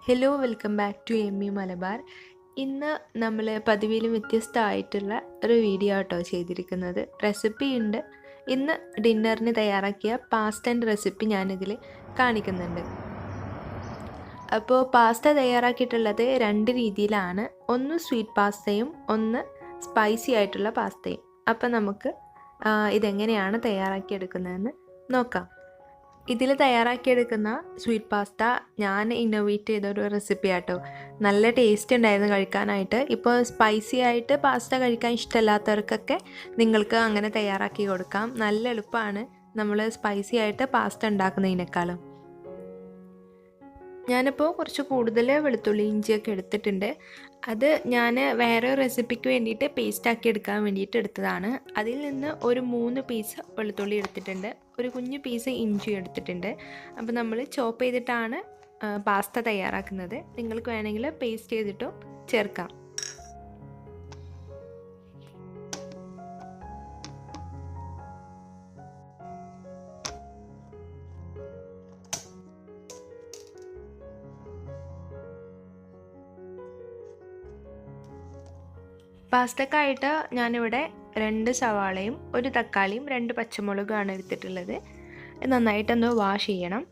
Hello welcome back to Malabar. ഇന്ന് നമ്മൾ പതിവിലും വ്യത്യസ്തമായിട്ടുള്ള ഒരു വീഡിയോ ആട്ടോ ചെയ്തിരിക്കുന്നത്. റെസിപ്പി ഉണ്ട്. ഇന്ന് ഡിന്നറിന് തയ്യാറാക്കിയ പാസ്തൻ്റെ റെസിപ്പി ഞാനിതിൽ കാണിക്കുന്നുണ്ട്. അപ്പോൾ പാസ്ത തയ്യാറാക്കിയിട്ടുള്ളത് രണ്ട് രീതിയിലാണ്. ഒന്ന് സ്വീറ്റ് പാസ്തയും ഒന്ന് സ്പൈസി ആയിട്ടുള്ള പാസ്തയും. അപ്പോൾ നമുക്ക് ഇതെങ്ങനെയാണ് തയ്യാറാക്കിയെടുക്കുന്നതെന്ന് നോക്കാം. ഇതിൽ തയ്യാറാക്കിയെടുക്കുന്ന സ്വീറ്റ് പാസ്ത ഞാൻ ഇന്നോവേറ്റ് ചെയ്തൊരു റെസിപ്പി ആട്ടോ. നല്ല ടേസ്റ്റ് ഉണ്ടായിരുന്നു കഴിക്കാനായിട്ട്. ഇപ്പോൾ സ്പൈസി ആയിട്ട് പാസ്ത കഴിക്കാൻ ഇഷ്ടമല്ലാത്തവർക്കൊക്കെ നിങ്ങൾക്ക് അങ്ങനെ തയ്യാറാക്കി കൊടുക്കാം. നല്ല എളുപ്പമാണ് നമ്മൾ സ്പൈസി ആയിട്ട് പാസ്ത ഉണ്ടാക്കുന്നതിനേക്കാളും. ഞാനിപ്പോൾ കുറച്ച് കൂടുതൽ വെളുത്തുള്ളി ഇഞ്ചിയൊക്കെ എടുത്തിട്ടുണ്ട്. അത് ഞാൻ വേറെ റെസിപ്പിക്ക് വേണ്ടിയിട്ട് പേസ്റ്റാക്കി എടുക്കാൻ വേണ്ടിയിട്ട് എടുത്തതാണ്. അതിൽ നിന്ന് ഒരു 3 പീസ് വെളുത്തുള്ളി എടുത്തിട്ടുണ്ട്, ഒരു കുഞ്ഞു പീസ് ഇഞ്ചി എടുത്തിട്ടുണ്ട്. അപ്പോൾ നമ്മൾ ചോപ്പ് ചെയ്തിട്ടാണ് പാസ്ത തയ്യാറാക്കുന്നത്. നിങ്ങൾക്ക് വേണമെങ്കിൽ പേസ്റ്റ് ചെയ്തിട്ടും ചേർക്കാം. പാസ്തക്കായിട്ട് ഞാനിവിടെ 2 സവാളയും 1 തക്കാളിയും 2 പച്ചമുളകുമാണ് എടുത്തിട്ടുള്ളത്. നന്നായിട്ടൊന്ന് വാഷ് ചെയ്യണം.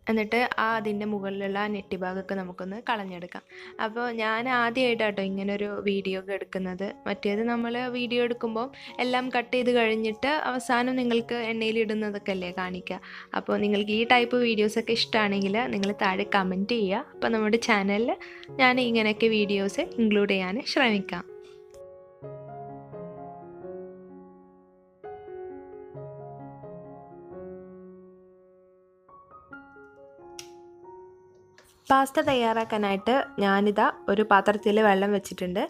എന്നിട്ട് അതിൻ്റെ മുകളിലുള്ള നെറ്റി ഭാഗമൊക്കെ നമുക്കൊന്ന് കളഞ്ഞെടുക്കാം. അപ്പോൾ ഞാൻ ആദ്യമായിട്ടാട്ടോ ഇങ്ങനൊരു വീഡിയോ ഒക്കെ എടുക്കുന്നത്. മറ്റേത് നമ്മൾ വീഡിയോ എടുക്കുമ്പോൾ എല്ലാം കട്ട് ചെയ്ത് കഴിഞ്ഞിട്ട് അവസാനം നിങ്ങൾക്ക് എണ്ണയിലിടുന്നതൊക്കെ അല്ലേ കാണിക്കുക. അപ്പോൾ നിങ്ങൾക്ക് ഈ ടൈപ്പ് വീഡിയോസൊക്കെ ഇഷ്ടമാണെങ്കിൽ നിങ്ങൾ താഴെ കമൻറ്റ് ചെയ്യുക. അപ്പോൾ നമ്മുടെ ചാനലിൽ ഞാൻ ഇങ്ങനെയൊക്കെ വീഡിയോസ് ഇൻക്ലൂഡ് ചെയ്യാൻ ശ്രമിക്കാം. പാസ്ത തയ്യാറാക്കാനായിട്ട് ഞാനിതാ ഒരു പാത്രത്തിൽ വെള്ളം വെച്ചിട്ടുണ്ട്.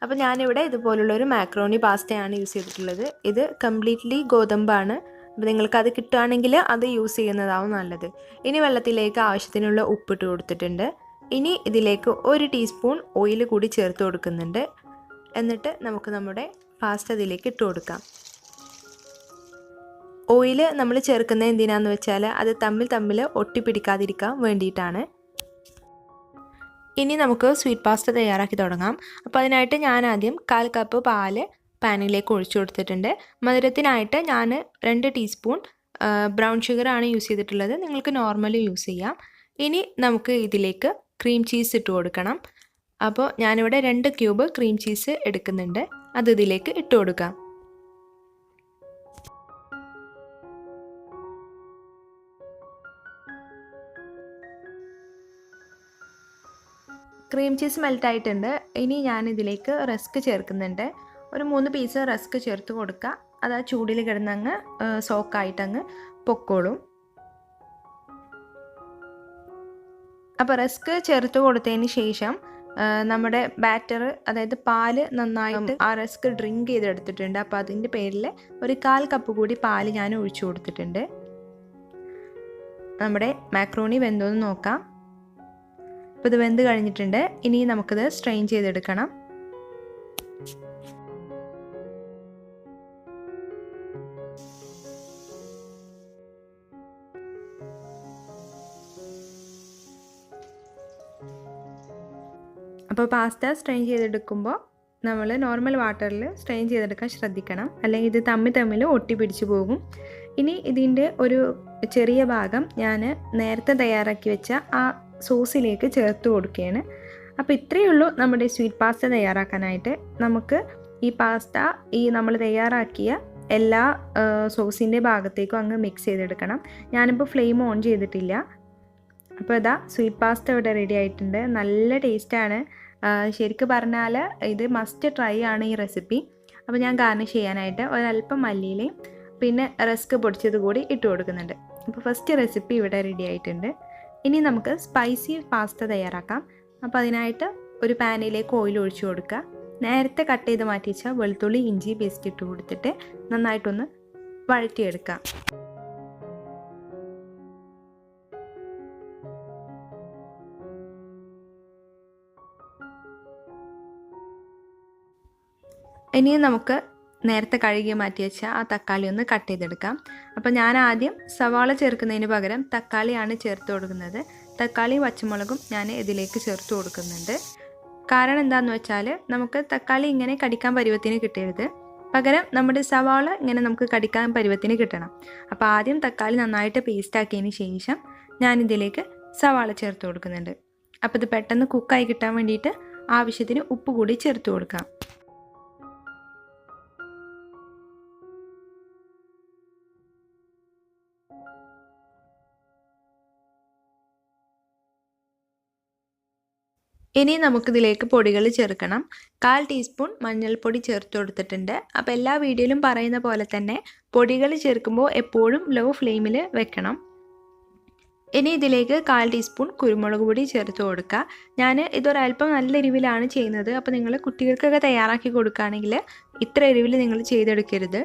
അപ്പോൾ ഞാനിവിടെ ഇതുപോലുള്ളൊരു മാക്രോണി പാസ്തയാണ് യൂസ് ചെയ്തിട്ടുള്ളത്. ഇത് കംപ്ലീറ്റ്ലി ഗോതമ്പാണ്. അപ്പോൾ നിങ്ങൾക്കത് കിട്ടുകയാണെങ്കിൽ അത് യൂസ് ചെയ്യുന്നതാവും നല്ലത്. ഇനി വെള്ളത്തിലേക്ക് ആവശ്യത്തിനുള്ള ഉപ്പിട്ട് കൊടുത്തിട്ടുണ്ട്. ഇനി ഇതിലേക്ക് 1 ടീസ്പൂൺ ഓയിൽ കൂടി ചേർത്ത് കൊടുക്കുന്നുണ്ട്. എന്നിട്ട് നമുക്ക് നമ്മുടെ പാസ്ത ഇതിലേക്ക് ഇട്ട് കൊടുക്കാം. ഓയിൽ നമ്മൾ ചേർക്കുന്നത് എന്തിനാന്ന് വെച്ചാൽ അത് തമ്മിൽ ഒട്ടിപ്പിടിക്കാതിരിക്കാൻ വേണ്ടിയിട്ടാണ്. ഇനി നമുക്ക് സ്വീറ്റ് പാസ്ത തയ്യാറാക്കി തുടങ്ങാം. അപ്പോൾ അതിനായിട്ട് ഞാൻ ആദ്യം 1/4 കപ്പ് പാല് പാനിലേക്ക് ഒഴിച്ചു കൊടുത്തിട്ടുണ്ട്. മധുരത്തിനായിട്ട് ഞാൻ 2 ടീസ്പൂൺ ബ്രൗൺ ഷുഗറാണ് യൂസ് ചെയ്തിട്ടുള്ളത്. നിങ്ങൾക്ക് നോർമൽ യൂസ് ചെയ്യാം. ഇനി നമുക്ക് ഇതിലേക്ക് ക്രീം ചീസ് ഇട്ട് കൊടുക്കണം. അപ്പോൾ ഞാനിവിടെ 2 ക്യൂബ് ക്രീം ചീസ് എടുക്കുന്നുണ്ട്. അത് ഇതിലേക്ക് ഇട്ട് കൊടുക്കാം. ക്രീം ചീസ് മെൽറ്റായിട്ടുണ്ട്. ഇനി ഞാനിതിലേക്ക് റസ്ക് ചേർക്കുന്നുണ്ട്. ഒരു 3 പീസ് റസ്ക് ചേർത്ത് കൊടുക്കുക. അത് ആ ചൂടിൽ കിടന്നങ്ങ് സോക്കായിട്ടങ്ങ് പൊക്കോളും. അപ്പോൾ റസ്ക് ചേർത്ത് കൊടുത്തതിന് ശേഷം നമ്മുടെ ബാറ്റർ, അതായത് പാല് നന്നായിട്ട് ആ റസ്ക് ഡ്രിങ്ക് ചെയ്തെടുത്തിട്ടുണ്ട്. അപ്പോൾ അതിൻ്റെ പേരിൽ ഒരു 1/4 കപ്പ് കൂടി പാല് ഞാൻ ഒഴിച്ചു കൊടുത്തിട്ടുണ്ട്. നമ്മുടെ മാക്രോണി വെന്തോന്ന് നോക്കാം. അപ്പോൾ ഇത് വെന്ത് കഴിഞ്ഞിട്ടുണ്ട്. ഇനി നമുക്കിത് സ്ട്രെയിൻ ചെയ്തെടുക്കണം. അപ്പോൾ പാസ്ത സ്ട്രെയിൻ ചെയ്തെടുക്കുമ്പോൾ നമ്മൾ നോർമൽ വാട്ടറിൽ സ്ട്രെയിൻ ചെയ്തെടുക്കാൻ ശ്രദ്ധിക്കണം, അല്ലെങ്കിൽ ഇത് തമ്മിൽ ഒട്ടി പിടിച്ചു പോകും. ഇനി ഇതിൻ്റെ ഒരു ചെറിയ ഭാഗം ഞാൻ നേരത്തെ തയ്യാറാക്കി വെച്ച ആ സോസിലേക്ക് ചേർത്ത് കൊടുക്കുകയാണ്. അപ്പോൾ ഇത്രയേ ഉള്ളൂ നമ്മുടെ സ്വീറ്റ് പാസ്ത തയ്യാറാക്കാനായിട്ട്. നമുക്ക് ഈ പാസ്ത നമ്മൾ തയ്യാറാക്കിയ എല്ലാ സോസിൻ്റെ ഭാഗത്തേക്കും അങ്ങ് മിക്സ് ചെയ്തെടുക്കണം. ഞാനിപ്പോൾ ഫ്ലെയിം ഓൺ ചെയ്തിട്ടില്ല. അപ്പോൾ ഇതാ സ്വീറ്റ് പാസ്ത ഇവിടെ റെഡി ആയിട്ടുണ്ട്. നല്ല ടേസ്റ്റാണ്. ശരിക്കും പറഞ്ഞാൽ ഇത് മസ്റ്റ് ട്രൈ ആണ് ഈ റെസിപ്പി. അപ്പോൾ ഞാൻ ഗാർണിഷ് ചെയ്യാനായിട്ട് ഒരല്പം മല്ലിയിലയും പിന്നെ റസ്ക് പൊടിച്ചത് കൂടി ഇട്ട് കൊടുക്കുന്നുണ്ട്. അപ്പോൾ ഫസ്റ്റ് റെസിപ്പി ഇവിടെ റെഡി ആയിട്ടുണ്ട്. ഇനി നമുക്ക് സ്പൈസി പാസ്ത തയ്യാറാക്കാം. അപ്പോൾ അതിനായിട്ട് ഒരു പാനിലേക്ക് ഓയിൽ ഒഴിച്ചു കൊടുക്കുക. നേരത്തെ കട്ട് ചെയ്ത് മാറ്റി വെച്ചാൽ വെളുത്തുള്ളി ഇഞ്ചി പേസ്റ്റ് ഇട്ട് കൊടുത്തിട്ട് നന്നായിട്ടൊന്ന് വഴറ്റിയെടുക്കാം. ഇനി നമുക്ക് നേരത്തെ കഴുകി മാറ്റി വെച്ച ആ തക്കാളി ഒന്ന് കട്ട് ചെയ്തെടുക്കാം. അപ്പോൾ ഞാൻ ആദ്യം സവാള ചേർക്കുന്നതിന് പകരം തക്കാളിയാണ് ചേർത്ത് കൊടുക്കുന്നത്. തക്കാളിയും പച്ചമുളകും ഞാൻ ഇതിലേക്ക് ചേർത്ത് കൊടുക്കുന്നുണ്ട്. കാരണം എന്താണെന്ന് വെച്ചാൽ നമുക്ക് തക്കാളി ഇങ്ങനെ കടിക്കാൻ പരുവത്തിന് കിട്ടരുത്. പകരം നമ്മുടെ സവാള ഇങ്ങനെ നമുക്ക് കടിക്കാൻ പരുവത്തിന് കിട്ടണം. അപ്പോൾ ആദ്യം തക്കാളി നന്നായിട്ട് പേസ്റ്റ് ആക്കിയതിന് ശേഷം ഞാനിതിലേക്ക് സവാള ചേർത്ത് കൊടുക്കുന്നുണ്ട്. അപ്പോൾ ഇത് പെട്ടെന്ന് കുക്കായി കിട്ടാൻ വേണ്ടിയിട്ട് ആവശ്യത്തിന് ഉപ്പ് കൂടി ചേർത്ത് കൊടുക്കാം. ഇനി നമുക്കിതിലേക്ക് പൊടികൾ ചേർക്കണം. 1/4 ടീസ്പൂൺ മഞ്ഞൾപ്പൊടി ചേർത്ത് കൊടുത്തിട്ടുണ്ട്. അപ്പോൾ എല്ലാ വീഡിയോയിലും പറയുന്ന പോലെ തന്നെ പൊടികൾ ചേർക്കുമ്പോൾ എപ്പോഴും ലോ ഫ്ലെയിമിൽ വെക്കണം. ഇനി ഇതിലേക്ക് 1/4 ടീസ്പൂൺ കുരുമുളക് പൊടി ചേർത്ത് കൊടുക്കുക. ഞാൻ ഇതൊരല്പം നല്ല എരിവിലാണ് ചെയ്യുന്നത്. അപ്പോൾ നിങ്ങൾ കുട്ടികൾക്കൊക്കെ തയ്യാറാക്കി കൊടുക്കുകയാണെങ്കിൽ ഇത്ര എരിവിൽ നിങ്ങൾ ചെയ്തെടുക്കരുത്.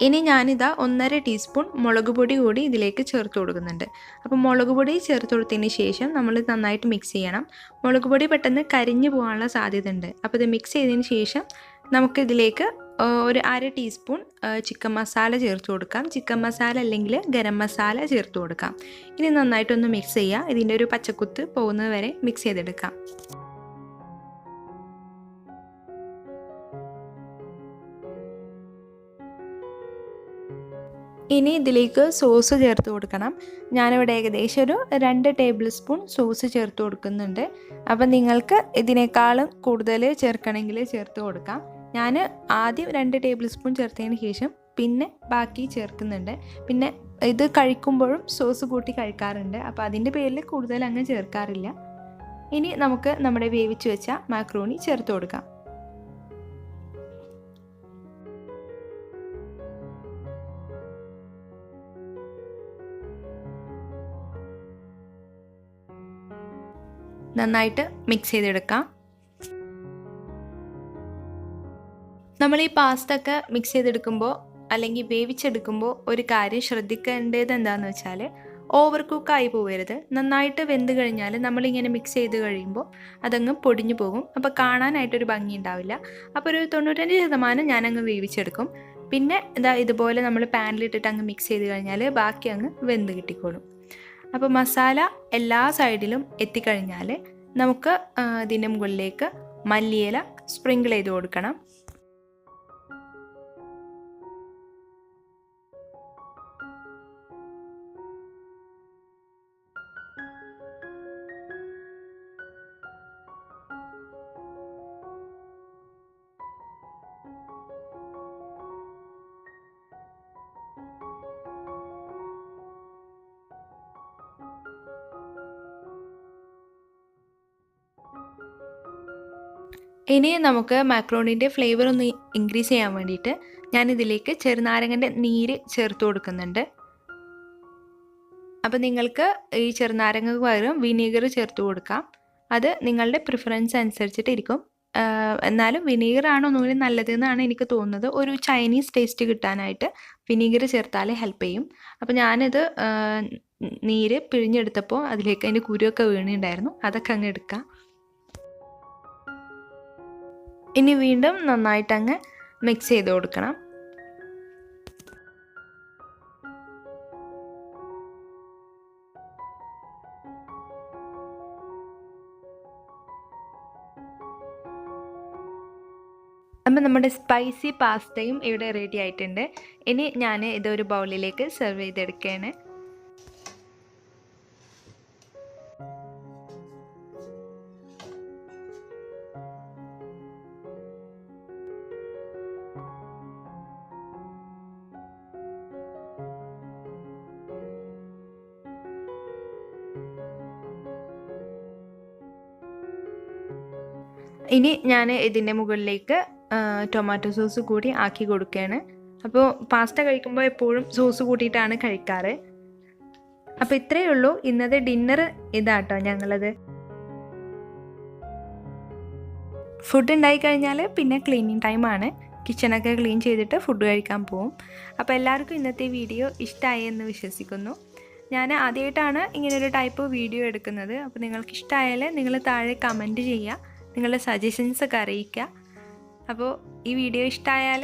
ഇനി ഞാനിതാ 1.5 ടീസ്പൂൺ മുളക് പൊടി കൂടി ഇതിലേക്ക് ചേർത്ത് കൊടുക്കുന്നുണ്ട്. അപ്പോൾ മുളക് പൊടി ചേർത്ത് കൊടുത്തതിന് ശേഷം നമ്മൾ നന്നായിട്ട് മിക്സ് ചെയ്യണം. മുളക് പൊടി പെട്ടെന്ന് കരിഞ്ഞു പോകാനുള്ള സാധ്യത ഉണ്ട്. അപ്പോൾ ഇത് മിക്സ് ചെയ്തതിന് ശേഷം നമുക്കിതിലേക്ക് ഒരു 1/2 ടീസ്പൂൺ ചിക്കൻ മസാല ചേർത്ത് കൊടുക്കാം. ചിക്കൻ മസാല അല്ലെങ്കിൽ ഗരം മസാല ചേർത്ത് കൊടുക്കാം. ഇനി നന്നായിട്ടൊന്ന് മിക്സ് ചെയ്യുക. ഇതിൻ്റെ ഒരു പച്ചക്കുത്ത് പോകുന്നത് വരെ മിക്സ് ചെയ്തെടുക്കാം. ഇനി ഇതിലേക്ക് സോസ് ചേർത്ത് കൊടുക്കണം. ഞാനിവിടെ ഏകദേശം ഒരു 2 ടേബിൾ സ്പൂൺ സോസ് ചേർത്ത് കൊടുക്കുന്നുണ്ട്. അപ്പം നിങ്ങൾക്ക് ഇതിനേക്കാളും കൂടുതൽ ചേർക്കണമെങ്കിൽ ചേർത്ത് കൊടുക്കാം. ഞാൻ ആദ്യം 2 ടേബിൾ സ്പൂൺ ചേർത്തതിന് ശേഷം പിന്നെ ബാക്കി ചേർക്കുന്നുണ്ട്. പിന്നെ ഇത് കഴിക്കുമ്പോഴും സോസ് കൂട്ടി കഴിക്കാറുണ്ട്. അപ്പോൾ അതിൻ്റെ പേരിൽ കൂടുതൽ അങ്ങ് ചേർക്കാറില്ല. ഇനി നമുക്ക് നമ്മുടെ വേവിച്ച് വെച്ച മാക്രോണി ചേർത്ത് കൊടുക്കാം. നന്നായിട്ട് മിക്സ് ചെയ്തെടുക്കാം. നമ്മൾ ഈ പാസ്ത ഒക്കെ മിക്സ് ചെയ്തെടുക്കുമ്പോൾ അല്ലെങ്കിൽ വേവിച്ചെടുക്കുമ്പോൾ ഒരു കാര്യം ശ്രദ്ധിക്കേണ്ടത് എന്താണെന്ന് വെച്ചാൽ ഓവർ കുക്കായി പോകരുത്. നന്നായിട്ട് വെന്ത് കഴിഞ്ഞാൽ നമ്മളിങ്ങനെ മിക്സ് ചെയ്ത് കഴിയുമ്പോൾ അതങ്ങ് പൊടിഞ്ഞു പോകും. അപ്പോൾ കാണാനായിട്ടൊരു ഭംഗി ഉണ്ടാവില്ല. അപ്പോൾ ഒരു 95% ഞാനങ്ങ് വേവിച്ചെടുക്കും. പിന്നെ ഇതുപോലെ നമ്മൾ പാനിലിട്ടിട്ട് അങ്ങ് മിക്സ് ചെയ്ത് കഴിഞ്ഞാൽ ബാക്കി അങ്ങ് വെന്ത് കിട്ടിക്കോളും. അപ്പോൾ മസാല എല്ലാ സൈഡിലും എത്തിക്കഴിഞ്ഞാൽ നമുക്ക് ഇതിൻ്റെ മുകളിലേക്ക് മല്ലിയില സ്പ്രിങ്കിൾ ചെയ്ത് കൊടുക്കണം. ഇനി നമുക്ക് മാക്രോണിൻ്റെ ഫ്ലേവർ ഒന്ന് ഇൻക്രീസ് ചെയ്യാൻ വേണ്ടിയിട്ട് ഞാനിതിലേക്ക് ചെറുനാരങ്ങൻ്റെ നീര് ചേർത്ത് കൊടുക്കുന്നുണ്ട്. അപ്പോൾ നിങ്ങൾക്ക് ഈ ചെറുനാരങ്ങക്ക് പകരം വിനീഗർ ചേർത്ത് കൊടുക്കാം. അത് നിങ്ങളുടെ പ്രിഫറൻസ് അനുസരിച്ചിട്ടിരിക്കും. എന്നാലും വിനീഗറാണ് ഒന്നുകൂടി നല്ലതെന്നാണ് എനിക്ക് തോന്നുന്നത്. ഒരു ചൈനീസ് ടേസ്റ്റ് കിട്ടാനായിട്ട് വിനീഗർ ചേർത്താൽ ഹെൽപ്പ് ചെയ്യും. അപ്പോൾ ഞാനിത് നീര് പിഴിഞ്ഞെടുത്തപ്പോൾ അതിലേക്ക് അതിൻ്റെ കുരുവൊക്കെ വീണിട്ടുണ്ടായിരുന്നു. അതൊക്കെ അങ്ങ് എടുക്കാം. ഇനി വീണ്ടും നന്നായിട്ടങ്ങ് മിക്സ് ചെയ്ത് കൊടുക്കണം. അപ്പം നമ്മുടെ സ്പൈസി പാസ്തയും ഇവിടെ റെഡി ആയിട്ടുണ്ട്. ഇനി ഞാൻ ഇതൊരു ബൗളിലേക്ക് സെർവ് ചെയ്തെടുക്കുകയാണ്. ഇനി ഞാൻ ഇതിൻ്റെ മുകളിലേക്ക് ടൊമാറ്റോ സോസ് കൂടി ആക്കി കൊടുക്കുകയാണ്. അപ്പോൾ പാസ്ത കഴിക്കുമ്പോൾ എപ്പോഴും സോസ് കൂട്ടിയിട്ടാണ് കഴിക്കാറ്. അപ്പോൾ ഇത്രയേ ഉള്ളൂ ഇന്നത്തെ ഡിന്നർ. ഇതാട്ടോ ഞങ്ങളത്. ഫുഡ് ഉണ്ടായി കഴിഞ്ഞാൽ പിന്നെ ക്ലീനിങ് ടൈമാണ്. കിച്ചണൊക്കെ ക്ലീൻ ചെയ്തിട്ട് ഫുഡ് കഴിക്കാൻ പോവും. അപ്പോൾ എല്ലാവർക്കും ഇന്നത്തെ വീഡിയോ ഇഷ്ടമായി എന്ന് വിശ്വസിക്കുന്നു. ഞാൻ ആദ്യമായിട്ടാണ് ഇങ്ങനൊരു ടൈപ്പ് വീഡിയോ എടുക്കുന്നത്. അപ്പോൾ നിങ്ങൾക്ക് ഇഷ്ടമായാൽ നിങ്ങൾ താഴെ കമൻറ്റ് ചെയ്യുക, നിങ്ങളുടെ സജഷൻസൊക്കെ അറിയിക്കുക. അപ്പോൾ ഈ വീഡിയോ ഇഷ്ടമായാൽ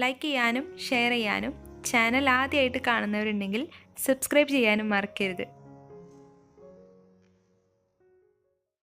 ലൈക്ക് ചെയ്യാനും ഷെയർ ചെയ്യാനും ചാനൽ ആദ്യമായിട്ട് കാണുന്നവരുണ്ടെങ്കിൽ സബ്സ്ക്രൈബ് ചെയ്യാനും മറക്കരുത്.